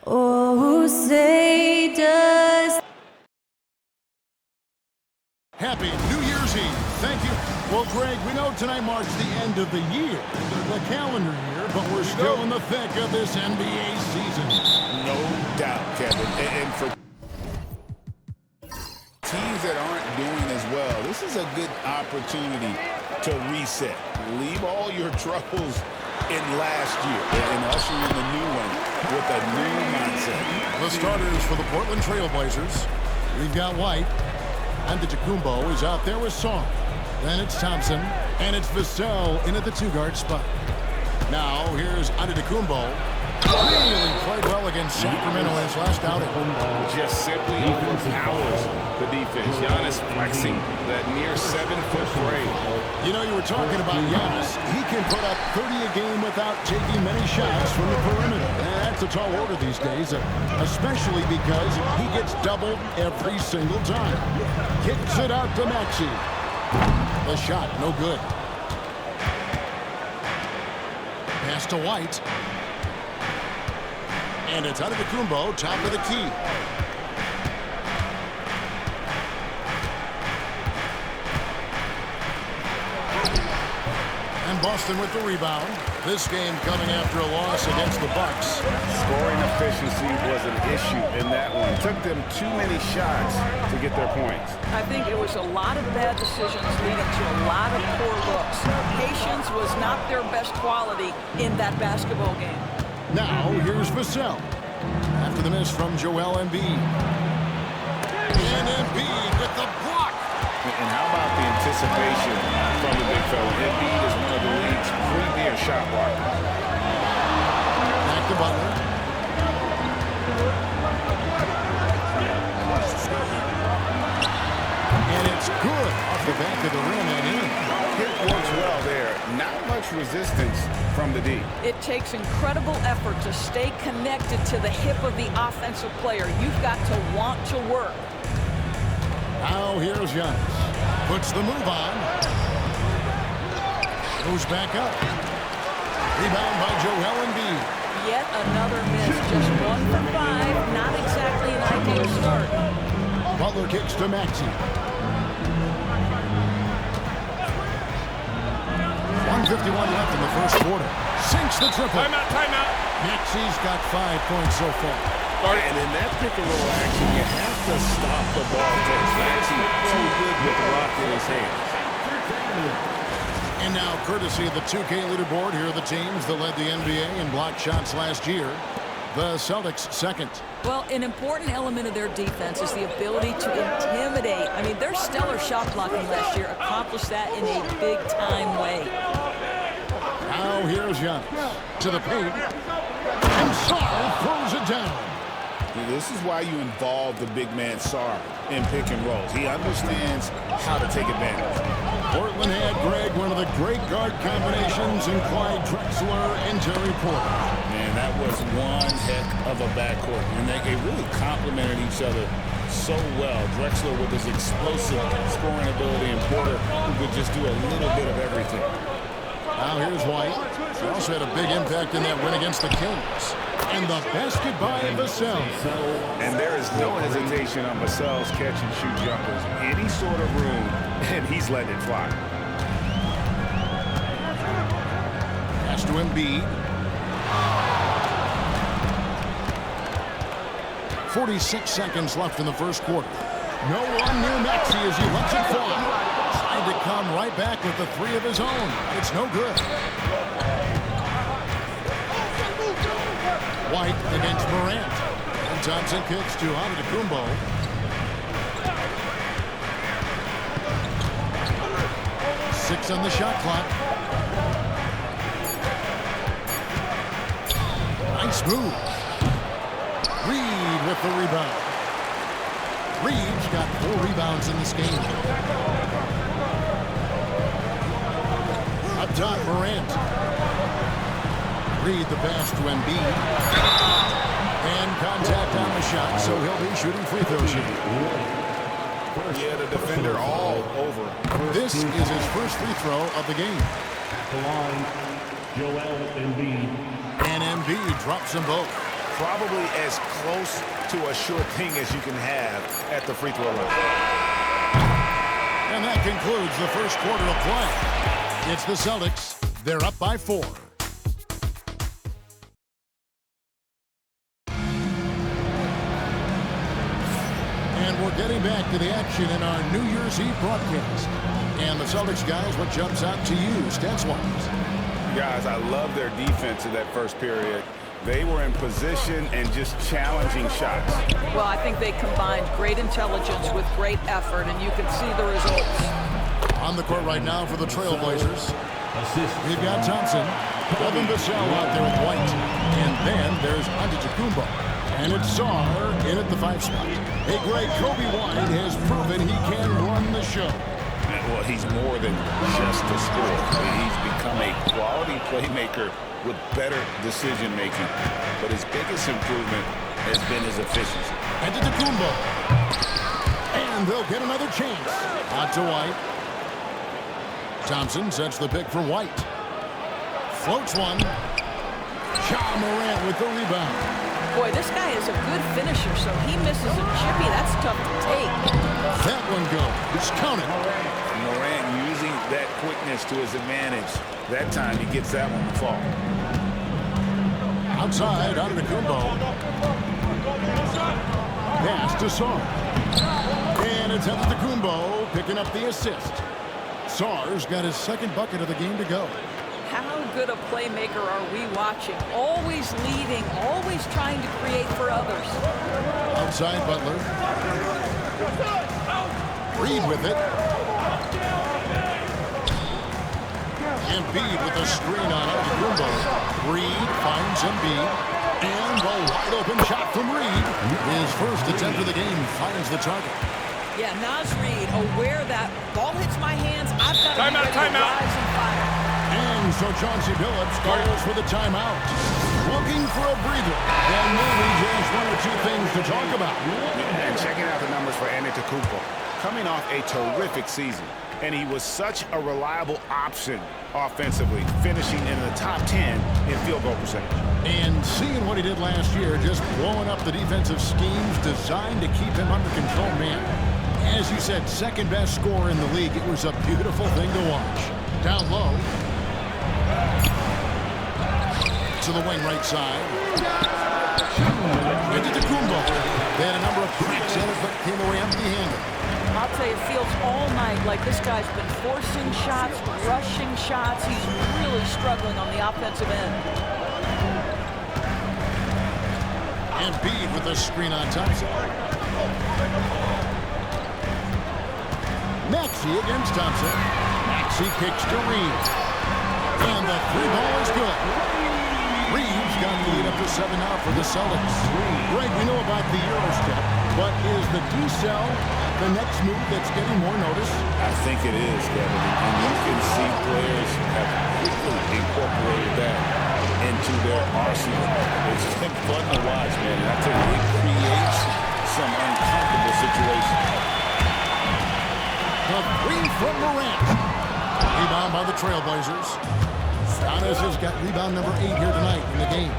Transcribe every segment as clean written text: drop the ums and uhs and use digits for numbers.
Oh, say does. Happy New Year's Eve. Thank you. Well, Greg, we know tonight marks the end of the year, the calendar year, but we're still in the thick of this NBA season. No doubt, Kevin. And for teams that aren't doing as well, this is a good opportunity to reset. Leave all your troubles in last year and usher in the new one with a new mindset. The starters for the Portland Trailblazers. We've got White. Antetokounmpo is out there with Song. Then it's Thompson. And it's Vassell in at the two-guard spot. Now, here's Antetokounmpo. Really played well against Sacramento in his last outing. Just simply overpowers the defense. Giannis flexing that near 7-foot frame. You know, you were talking about Giannis. He can put up 30 a game without taking many shots from the perimeter. And that's a tall order these days, especially because he gets doubled every single time. Kicks it out to Maxey. The shot, no good. Pass to White. And it's Antetokounmpo, top of the key. And Boston with the rebound. This game coming after a loss against the Bucks. Scoring efficiency was an issue in that one. It took them too many shots to get their points. I think it was a lot of bad decisions leading to a lot of poor looks. Patience was not their best quality in that basketball game. Now, here's Vassell. After the miss from Joel Embiid. And Embiid with the block. And how about the anticipation from the big fella? Embiid is one of the league's premier shot blockers. Back to Butler. And it's good off the back of the rim and in. It works well there. Not much resistance from the D. It takes incredible effort to stay connected to the hip of the offensive player. You've got to want to work. Now here's Giannis. Puts the move on. Goes back up. Rebound by Joel Embiid. Yet another miss. Just 1 for 5. Not exactly an ideal start. Butler kicks to Maxey. 1:51 left in the first quarter. Sinks the triple. Timeout. Maxey's got 5 points so far. And in that pick-and-roll action, you have to stop the ball first. Maxey too good with the rock in his hands. And now, courtesy of the 2K leaderboard, here are the teams that led the NBA in block shots last year. The Celtics second. Well, an important element of their defense is the ability to intimidate. I mean, their stellar shot blocking last year accomplished that in a big-time way. Now here's Giannis to the paint. And Sarr throws it down. This is why you involve the big man Sarr in pick and rolls. He understands how to take advantage. Portland had, Greg, one of the great guard combinations in Clyde Drexler and Terry Porter. Man, that was one heck of a backcourt. And they really complemented each other so well. Drexler with his explosive scoring ability and Porter who could just do a little bit of everything. Now here's White. He also had a big impact in that win against the Kings. And the basket by Vassell. And there is no hesitation on Vassell's catch-and-shoot jumpers. Any sort of room, and he's letting it fly. Pass to Embiid. 46 seconds left in the first quarter. No one near Maxey as he lets it fly. Trying to come right back with the 3 of his own. It's no good. White against Morant. And Thompson kicks to Antetokounmpo. Six on the shot clock. Nice move. Reed with the rebound. Reed's got 4 rebounds in this game. Up top, Morant. Reed the pass to Embiid. And contact on the shot, so he'll be shooting free throws here. Yeah, the defender all over. This is his first free throw of the game. The line, Joel Embiid. And Embiid drops them both. Probably as close to a sure thing as you can have at the free throw line. And that concludes the first quarter of play. It's the Celtics. They're up by 4. And we're getting back to the action in our New Year's Eve broadcast. And the Celtics, guys, what jumps out to you, stats-wise? Guys, I love their defense in that first period. They were in position and just challenging shots. Well, I think they combined great intelligence with great effort, and you can see the results. On the court right now for the Trailblazers, we've got Thompson, Evan Vassell out there with White, and then there's Antetokounmpo. And it's Sarr in at the 5 spot. Hey, Greg, Kobe White has proven he can run the show. Well, he's more than just a scorer. He's become a quality playmaker with better decision-making. But his biggest improvement has been his efficiency. Antetokounmpo. And they'll get another chance. Out to White. Thompson sets the pick for White. Floats one. Ja Morant with the rebound. Boy, this guy is a good finisher, so he misses a chippy. That's tough to take. That one goes. It's counted. Morant using that quickness to his advantage. That time he gets that one to fall. Outside, Antetokounmpo. Pass to Sarr. And it's Antetokounmpo picking up the assist. Sarr's got his second bucket of the game to go. How good a playmaker are we watching? Always leading, always trying to create for others. Outside Butler. Reed with it. Embiid with a screen on Antetokounmpo. Reed finds Embiid. And the wide open shot from Reed. His first attempt of the game finds the target. Yeah, Naz Reid, aware that ball hits my hands, I've got to be ready to rise and fire. And so Chauncey Billups calls for the timeout. Looking for a breather. Then maybe just one or two things to talk about. And checking out the numbers for Antetokounmpo. Coming off a terrific season. And he was such a reliable option offensively, finishing in the top 10 in field goal percentage. And seeing what he did last year, just blowing up the defensive schemes designed to keep him under control, man. As you said, second best scorer in the league. It was a beautiful thing to watch. Down low. To the wing right side. Antetokounmpo. They had a number of cracks in it, but came away empty-handed. I'll tell you, it feels all night like this guy's been forcing shots, rushing shots. He's really struggling on the offensive end. Embiid with a screen on Thompson. Maxey against Thompson. Maxey kicks to Reed. And the 3-ball is good. Reed's got the lead up to 7 now for the Celtics. Greg, we know about the Euro step, but is the D-cell the next move that's getting more notice? I think it is, Kevin. And you can see players have quickly incorporated that into their arsenal. It's been fun to watch, man. And I tell you, it creates some uncomfortable situations. The three from Morant. Rebound by the Trailblazers. Giannis has got rebound number 8 here tonight in the game.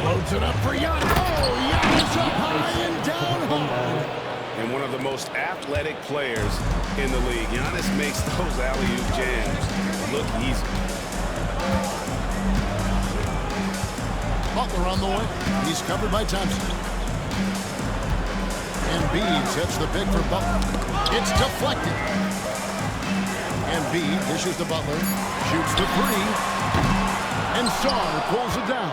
Loads it up for Giannis. Oh, Giannis up high and down hard. And one of the most athletic players in the league. Giannis makes those alley-oop jams look easy. Butler on the way. He's covered by Thompson. Embiid sets the pick for Butler. It's deflected. Embiid dishes to Butler. Shoots the 3. And Sarr pulls it down.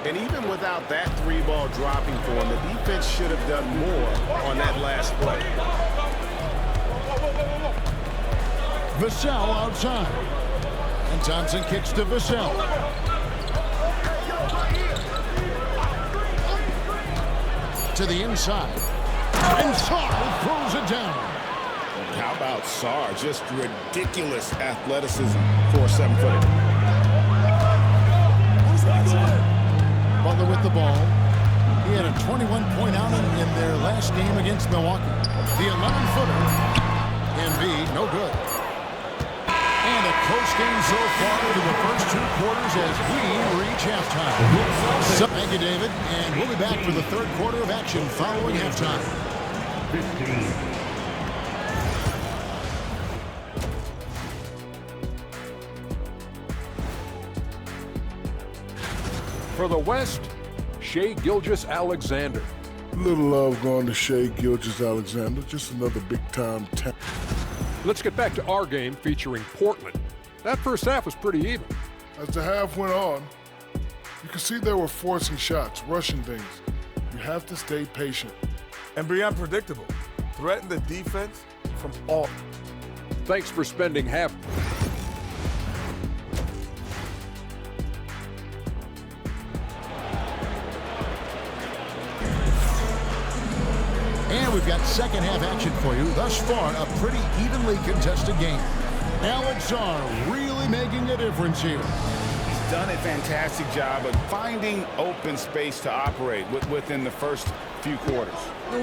And even without that 3-ball dropping for him, the defense should have done more on that last play. Vassell outside. And Thompson kicks to Vassell. To the inside. And Sarr throws it down. How about Sarr? Just ridiculous athleticism for a 7-footer. Butler with the ball. He had a 21-point outing in their last game against Milwaukee. The 11-footer. Embiid, no good. And a close game so far through the first 2 quarters as we reach halftime. So, thank you, David. And we'll be back for the 3rd quarter of action following halftime. 15. For the West, Shai Gilgeous-Alexander. Little love going to Shai Gilgeous-Alexander. Just another big-time talent. Let's get back to our game featuring Portland. That first half was pretty even. As the half went on, you could see they were forcing shots, rushing things. You have to stay patient. And be unpredictable. Threaten the defense from all. Thanks for spending half. And we've got second half action for you. Thus far, a pretty evenly contested game. Alex R really making a difference here. He's done a fantastic job of finding open space to operate within the first few quarters.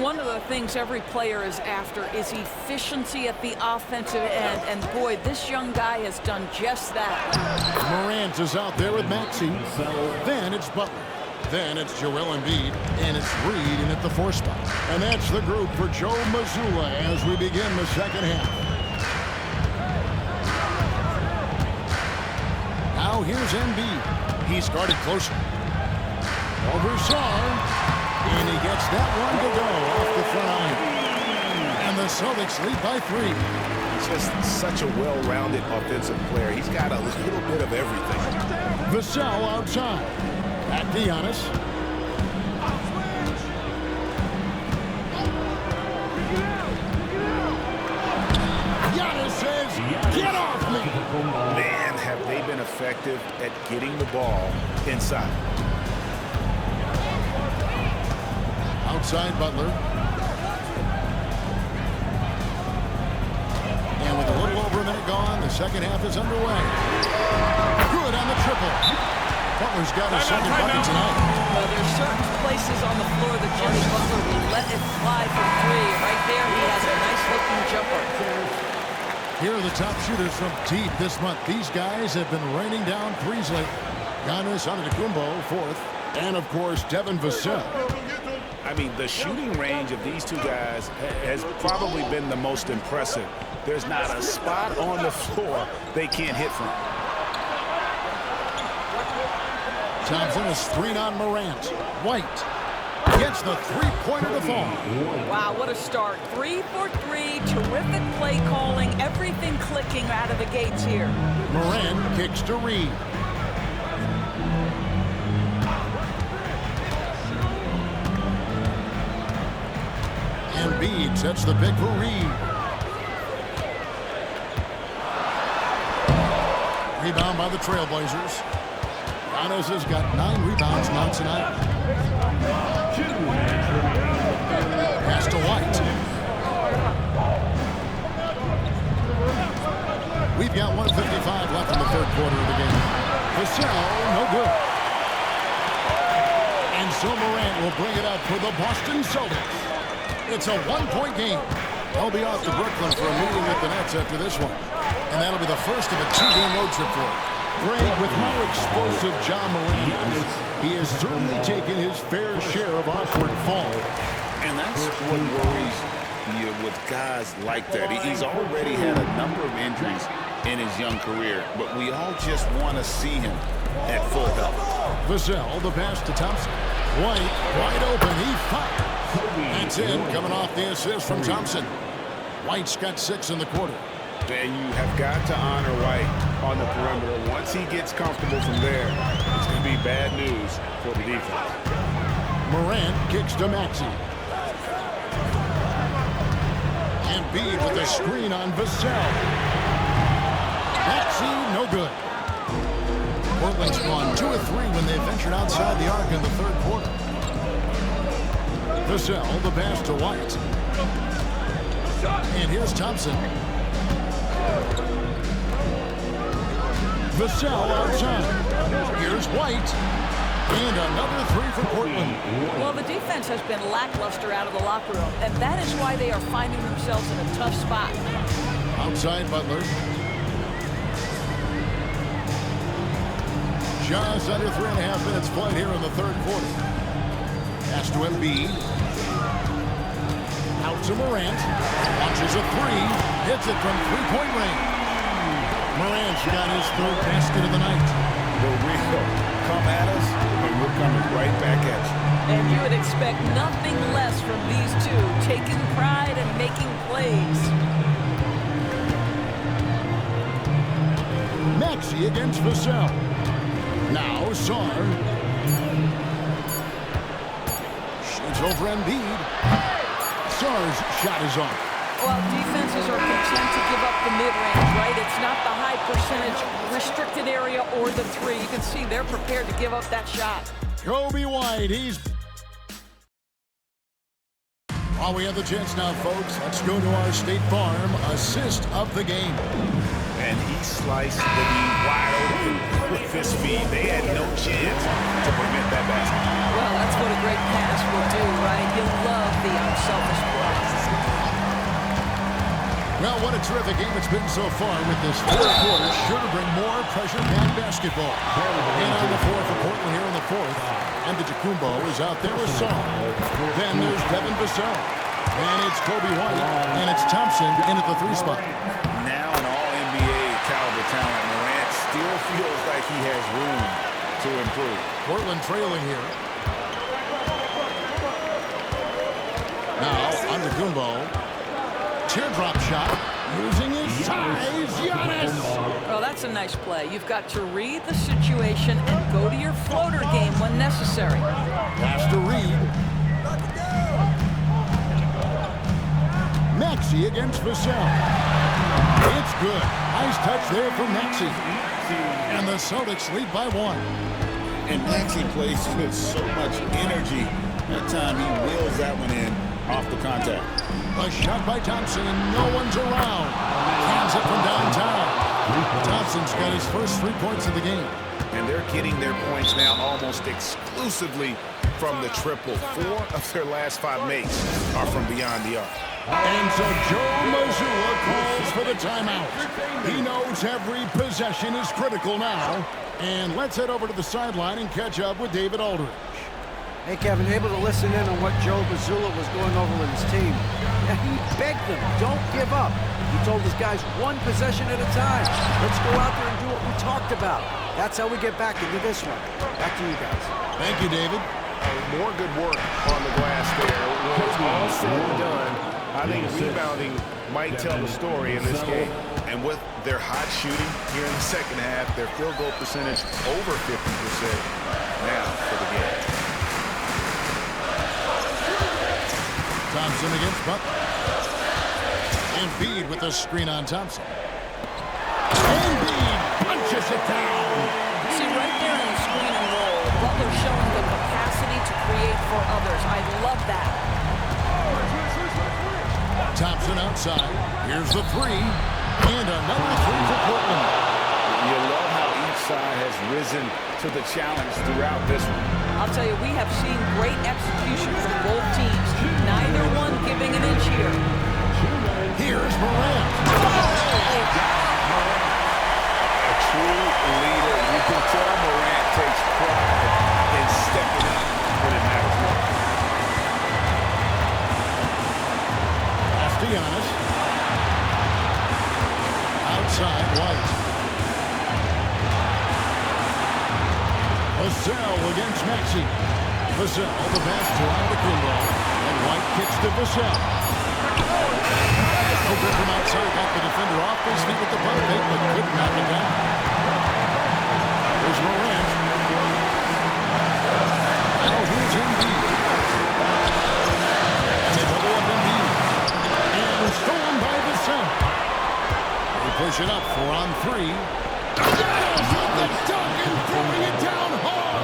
One of the things every player is after is efficiency at the offensive end. And boy, this young guy has done just that. Morant is out there with Maxey. Then it's Butler. Then it's Joel Embiid, and it's Reed in at the 4 spot. And that's the group for Joe Mazzulla as we begin the second half. Now here's Embiid. He's guarded closer. Over Sarr, and he gets that one to go off the front iron. And the Celtics lead by 3. Just such a well-rounded offensive player. He's got a little bit of everything. Vassell outside. Back to Giannis. Giannis says, get off me! Man, have they been effective at getting the ball inside. Outside Butler. And with a little over a minute gone, the second half is underway. Good on the triple. Butler's got his second bucket tonight. There's certain places on the floor that Jimmy Butler will let it fly for 3. Right there, he has a nice-looking jumper. Here are the top shooters from deep this month. These guys have been raining down threes lately. Giannis Antetokounmpo, 4th. And, of course, Devin Vassell. I mean, the shooting range of these 2 guys has probably been the most impressive. There's not a spot on the floor they can't hit from. Thompson, a screen on Morant. White gets the 3-pointer to fall. Wow, what a start. 3 for 3, terrific play calling, everything clicking out of the gates here. Morant kicks to Reed. Embiid sets the pick for Reed. Rebound by the Trailblazers. Giannis has got 9 rebounds now tonight. Pass to White. We've got 1:55 left in the 3rd quarter of the game. Vassell, no good. And so Morant will bring it up for the Boston Celtics. It's a 1-point game. They'll be off to Brooklyn for a meeting with the Nets after this one. And that'll be the first of a 2-game road trip for him. Greg, with how explosive John Morant is, he has certainly taken his fair share of awkward fall. And that's what worries you with guys like that. He's already had a number of injuries in his young career, but we all just want to see him at full health. Vassell, the pass to Thompson. White, wide open, he fired. That's in, coming off the assist from Thompson. White's got 6 in the quarter. And you have got to honor White on the perimeter. Once he gets comfortable from there, it's going to be bad news for the defense. Morant kicks to Maxey. Embiid with a screen on Vassell. Maxey, no good. Portland's gone 2 of 3 when they ventured outside the arc in the 3rd quarter. Vassell, the pass to White. And here's Thompson. Vassell outside. Here's White. And another 3 for Portland. Well, the defense has been lackluster out of the locker room, and that is why they are finding themselves in a tough spot. Outside Butler. Just under 3.5 minutes played here in the third quarter. Pass to Embiid. Out to Morant. Launches a three. Hits it from three-point range. Morant's got his third basket of the night. The real come at us, and we're coming right back at you. And you would expect nothing less from these two, taking pride and making plays. Maxey against Vassell. Now Sar. Shoots over Embiid. Sar's shot is off. Well, defenses are content to give up the mid-range, right? It's not the high percentage restricted area or the three. You can see they're prepared to give up that shot. Kobe White, he's... While we have the chance now, folks, let's go to our State Farm assist of the game. And he sliced the D wide open with his speed. They had no chance to prevent that basket. Well, that's what a great pass will do, right? You'll love the unselfish play. Well, what a terrific game it's been so far with this fourth quarter. Sure to bring more pressure-packed basketball. And on the floor for Portland here in the fourth. And the Antetokounmpo is out there with Saul. Then there's Devin Vassell. And it's Kobe White. And it's Thompson in at the three spot. Now an all-NBA caliber talent, Morant still feels like he has room to improve. Portland trailing here. Now, Antetokounmpo. Teardrop shot, using his size, Giannis! Well, that's a nice play. You've got to read the situation and go to your floater game when necessary. Pass to Reed. Maxey against Vassell. It's good. Nice touch there from Maxey. And the Celtics lead by one. And Maxey plays with so much energy. That time he wheels that one in off the contact. A shot by Thompson, and no one's around. Cans it from downtown. Thompson's got his first 3 points of the game. And they're getting their points now almost exclusively from the triple. 4 of their last 5 makes are from beyond the arc. And so Joe Mazzulla calls for the timeout. He knows every possession is critical now. And let's head over to the sideline and catch up with David Aldridge. Hey, Kevin, able to listen in on what Joe Mazzulla was going over with his team. Yeah, he begged them, don't give up. He told his guys 1 possession at a time. Let's go out there and do what we talked about. That's how we get back into this one. Back to you guys. Thank you, David. More good work on the glass there. When it's all said and done, I think rebounding might tell the story in this game. And with their hot shooting here in the second half, their field goal percentage over 50% now for the game. Thompson against Butler. Embiid with a screen on Thompson. Embiid punches it down. See, right there in the screen and roll, Butler showing the capacity to create for others. I love that. Thompson outside. Here's the three. And another three for Portland. You love how each side has risen to the challenge throughout this one. I'll tell you, we have seen great execution from both teams. Neither one giving an inch here. Here's Morant. A true leader. You can tell Morant takes pride in stepping up when it matters most. Pass to Giannis. Outside, White. Vassell against Maxey. Vassell, the pass to Antetokounmpo. And White kicks to Vassell. Over from outside, got the defender off his feet with the pump fake, but couldn't knock it down. There's Morant. Now here's Embiid. And they double up Embiid. And stolen by Vassell. They push it up 4 on 3. The dunk and throwing it down hard.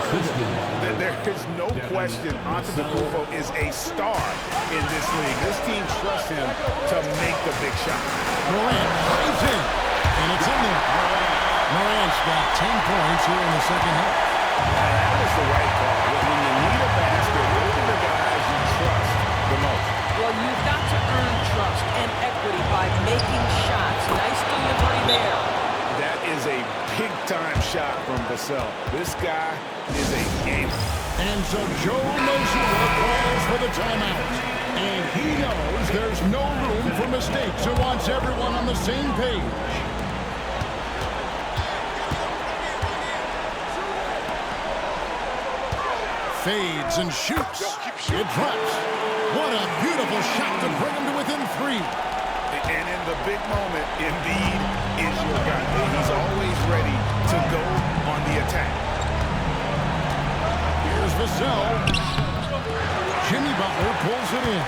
There is no question Antetokounmpo is a star in this league. This team trusts him to make the big shot. Morant plays in, and it's in there. Morant's got 10 points here in the second half. That was the right call. When you need a basket, those are the guys you trust the most. Well, you've got to earn trust and equity by making shots. Nice delivery there. That is a big-time shot from Vassell. This guy is a gamer. And so Joe Mazzulla calls for the timeout. And he knows there's no room for mistakes and wants everyone on the same page. Fades and shoots. It drops. What a beautiful shot to bring him to within 3. And in the big moment, Embiid is your guy. He's always ready to go on the attack. Here's Vassell. Jimmy Butler pulls it in.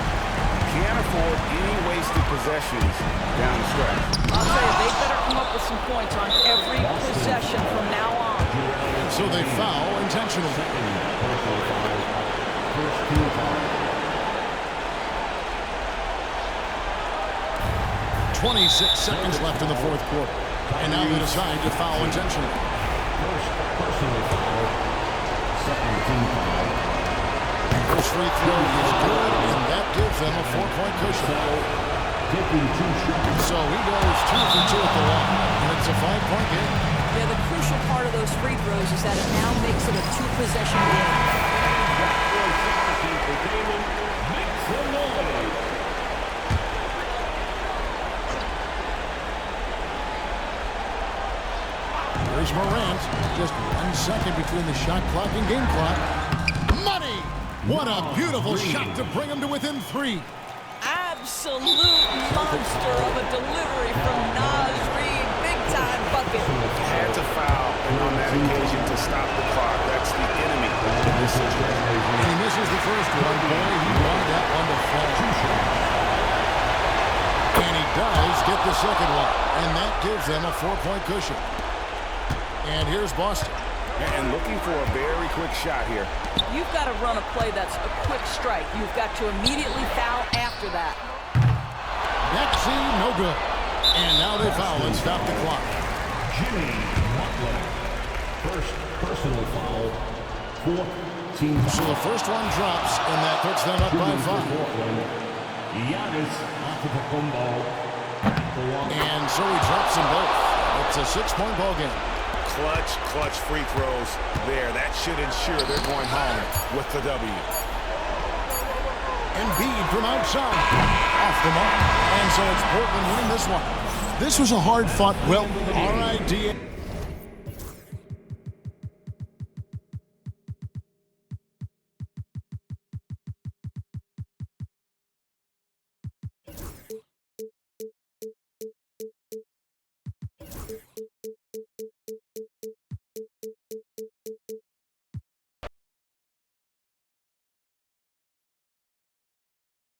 Can't afford any wasted possessions down the stretch. I'll tell you, they better come up with some points on every possession from now on. And so they foul intentionally. 26 seconds left in the fourth quarter. And now they decide to foul intentionally. First free throw is good, and that gives them a 4-point cushion. So he goes 2 for 2 at the line, and it's a 5-point game. Yeah, the crucial part of those free throws is that it now makes it a 2-possession game. Here's Morant. Just 1 second between the shot clock and game clock. Money! What a beautiful shot to bring him to within 3. Absolute monster of a delivery from Naz Reid. Big-time bucket. Had to foul on that occasion to stop the clock. That's the enemy in this situation. And he misses the first one. Boy, he wanted that one to fall. And he does get the second one. And that gives them a 4-point cushion. And here's Boston. And looking for a very quick shot here. You've got to run a play that's a quick strike. You've got to immediately foul after that. Next scene, no good. And now they foul and stop the clock. Jimmy Butler. First personal foul. 14. So the first one drops, and that puts them up by 5. Giannis Antetokounmpo. And so he drops them both. It's a 6-point ball game. Clutch free throws there. That should ensure they're going home with the W. Embiid from outside. Off the mark. And so it's Portland winning this one. This was a hard-fought, well, RIDA.